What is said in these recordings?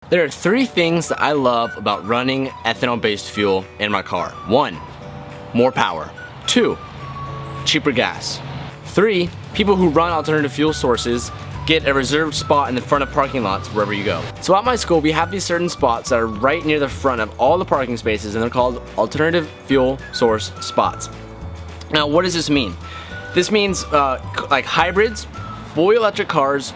There are 3 things that I love about running ethanol-based fuel in my car. 1, more power. 2, cheaper gas. 3, people who run alternative fuel sources get a reserved spot in the front of parking lots wherever you go. So at my school, we have these certain spots that are right near the front of all the parking spaces, and they're called alternative fuel source spots. Now, what does this mean? This means like hybrids, fully electric cars,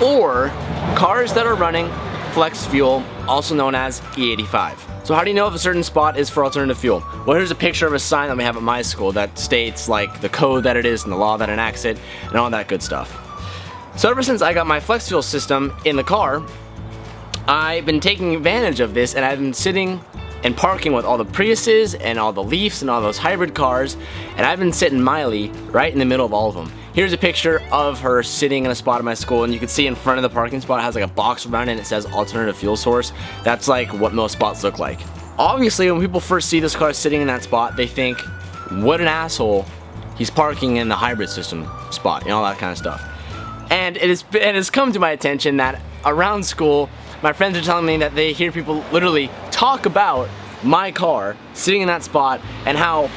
or cars that are running flex fuel, also known as E85. So how do you know if a certain spot is for alternative fuel? Well, here's a picture of a sign that we have at my school that states like the code that it is and the law that enacts it and all that good stuff. So ever since I got my flex fuel system in the car, I've been taking advantage of this, and I've been sitting and parking with all the Priuses and all the Leafs and all those hybrid cars, and I've been sitting Miley right in the middle of all of them. Here's a picture of her sitting in a spot at my school, and you can see in front of the parking spot it has like a box around it and it says alternative fuel source. That's like what most spots look like. Obviously, when people first see this car sitting in that spot, they think, what an asshole, he's parking in the hybrid system spot, and all that kind of stuff. And it has come to my attention that around school, my friends are telling me that they hear people literally talk about my car sitting in that spot and how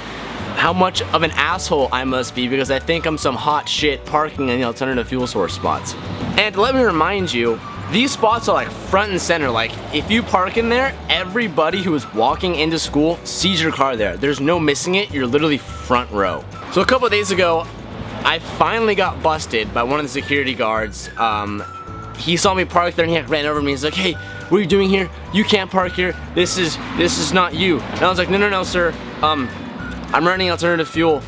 much of an asshole I must be because I think I'm some hot shit parking in the alternative fuel source spots. And let me remind you, these spots are like front and center. Like if you park in there, everybody who is walking into school sees your car there. There's no missing it, you're literally front row. So a couple of days ago, I finally got busted by one of the security guards. He saw me park there and he ran over me. He's like, hey, what are you doing here? You can't park here. This is not you. And I was like, no, sir. I'm running alternative fuel.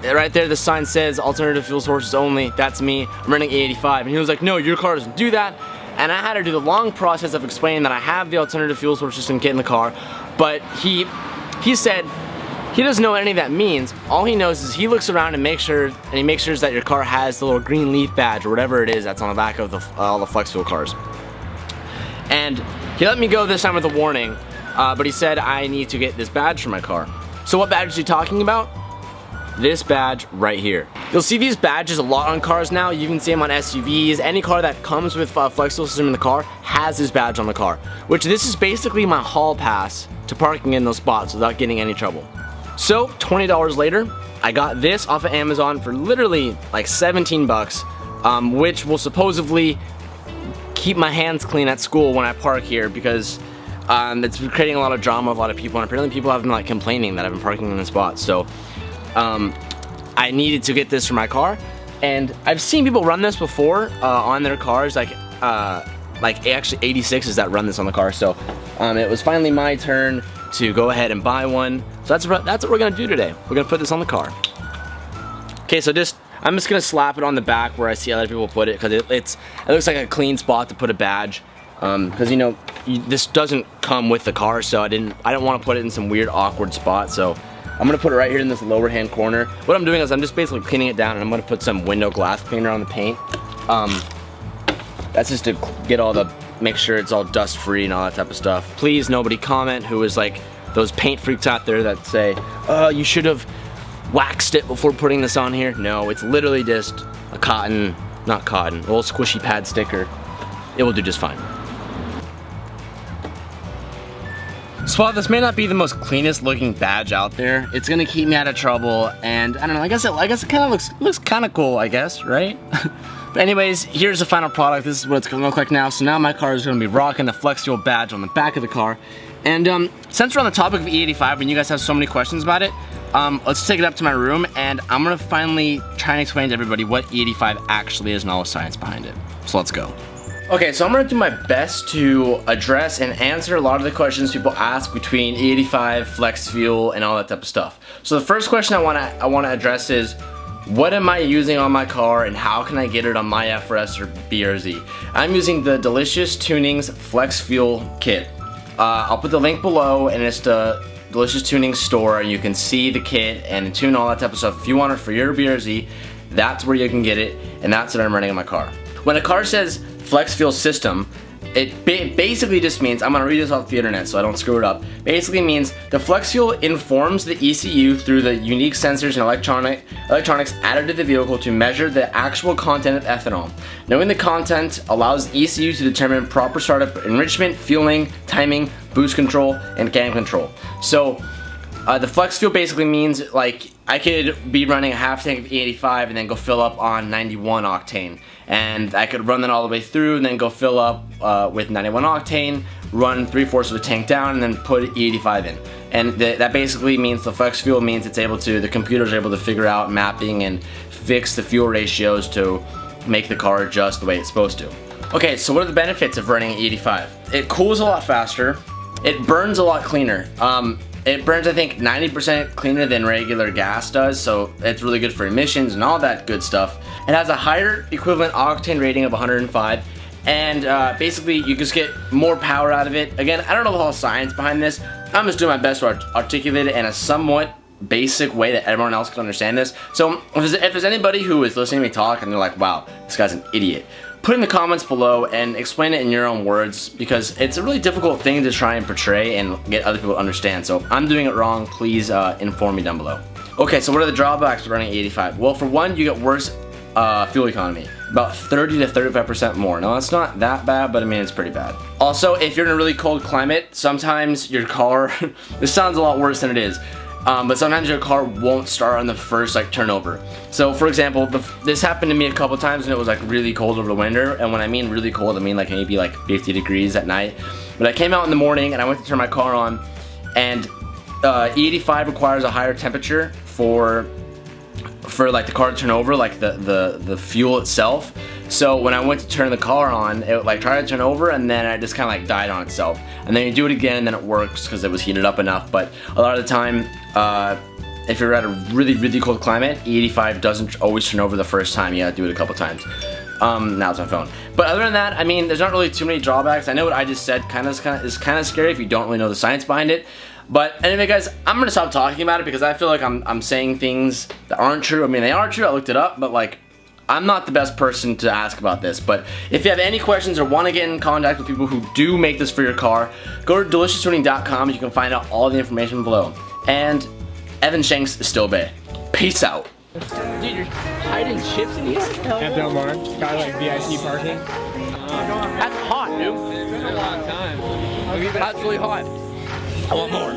Right there, the sign says alternative fuel sources only. That's me. I'm running E85. And he was like, no, your car doesn't do that. And I had to do the long process of explaining that I have the alternative fuel source system kit in the car. But he said he doesn't know what any of that means. All he knows is he looks around and makes sure that your car has the little green leaf badge or whatever it is that's on the back of all the flex fuel cars. And he let me go this time with a warning, but he said I need to get this badge for my car. So what badge is he talking about? This badge right here. You'll see these badges a lot on cars now. You can see them on SUVs. Any car that comes with a flex fuel system in the car has this badge on the car, which this is basically my hall pass to parking in those spots without getting any trouble. So $20 later, I got this off of Amazon for literally like 17 bucks, which will supposedly keep my hands clean at school when I park here because it's been creating a lot of drama with a lot of people, and apparently people have been like complaining that I've been parking in the spot. So I needed to get this for my car, and I've seen people run this before on their cars, like actually 86s that run this on the car. So it was finally my turn to go ahead and buy one. So that's what we're gonna do today. We're gonna put this on the car. Okay, so I'm just gonna slap it on the back where I see other people put it because it looks like a clean spot to put a badge. Because you know this doesn't come with the car, so I don't want to put it in some weird awkward spot. So I'm gonna put it right here in this lower hand corner. What I'm doing is I'm just basically cleaning it down, and I'm gonna put some window glass cleaner on the paint. That's just to make sure it's all dust free and all that type of stuff. Please nobody comment who is like those paint freaks out there that say, oh, you should have waxed it before putting this on here. No, it's literally just a not cotton, a little squishy pad sticker. It will do just fine. So while this may not be the most cleanest looking badge out there, it's gonna keep me out of trouble, and I don't know, I guess it kind of looks kind of cool, I guess, right? But anyways, here's the final product. This is what it's gonna look like now. So now my car is gonna be rocking the flex fuel badge on the back of the car. And since we're on the topic of E85 and you guys have so many questions about it, let's take it up to my room, and I'm gonna finally try and explain to everybody what E85 actually is and all the science behind it. So let's go. Okay, so I'm gonna do my best to address and answer a lot of the questions people ask between E85, flex fuel, and all that type of stuff. So the first question I wanna address is, what am I using on my car and how can I get it on my FRS or BRZ? I'm using the Delicious Tunings Flex Fuel Kit. I'll put the link below, and it's the Delicious Tunings store. You can see the kit and tune all that type of stuff. If you want it for your BRZ, that's where you can get it, and that's what I'm running in my car. When a car says Flex Fuel System, it basically just means, I'm gonna read this off the internet so I don't screw it up. Basically means the FlexFuel informs the ECU through the unique sensors and electronics added to the vehicle to measure the actual content of ethanol. Knowing the content allows the ECU to determine proper startup enrichment, fueling, timing, boost control, and cam control. So the FlexFuel basically means, like, I could be running a half tank of E85 and then go fill up on 91 octane, and I could run that all the way through and then go fill up with 91 octane, run 3/4 of a tank down, and then put E85 in. And that basically means the FlexFuel means the computer's able to figure out mapping and fix the fuel ratios to make the car adjust the way it's supposed to. Okay, so what are the benefits of running E85? It cools a lot faster. It burns a lot cleaner. It burns, I think, 90% cleaner than regular gas does, so it's really good for emissions and all that good stuff. It has a higher equivalent octane rating of 105, and basically you just get more power out of it. Again, I don't know the whole science behind this. I'm just doing my best to articulate it in a somewhat basic way that everyone else can understand this. So if there's anybody who is listening to me talk and they're like, wow, this guy's an idiot, put in the comments below and explain it in your own words, because it's a really difficult thing to try and portray and get other people to understand. So if I'm doing it wrong, please inform me down below. Okay, so what are the drawbacks of running 85? Well, for one, you get worse fuel economy, about 30 to 35% more. Now, that's not that bad, but I mean, it's pretty bad. Also, if you're in a really cold climate, sometimes your car, this sounds a lot worse than it is, but sometimes your car won't start on the first turnover. So for example, this happened to me a couple times and it was like really cold over the winter, and when I mean really cold, I mean like maybe like 50 degrees at night. But I came out in the morning and I went to turn my car on, and E85 requires a higher temperature for like the car to turn over, like the fuel itself. So when I went to turn the car on, it like tried to turn over and then it just kind of like died on itself. And then you do it again and then it works because it was heated up enough. But a lot of the time, if you're at a really cold climate, E85 doesn't always turn over the first time. You gotta do it a couple times. Now it's my phone. But other than that, I mean, there's not really too many drawbacks. I know what I just said is kind of scary if you don't really know the science behind it. But anyway, guys, I'm gonna stop talking about it because I feel like I'm saying things that aren't true. I mean, they are true. I looked it up, but like, I'm not the best person to ask about this. But if you have any questions or want to get in contact with people who do make this for your car, go to delicioustuning.com. You can find out all the information below. And Evan Shanks is still Bay. Peace out. Dude, you're hiding chips in here? At Del Mar, got like VIP parking. That's hot, dude. It's been a long time. That's really hot. I want more.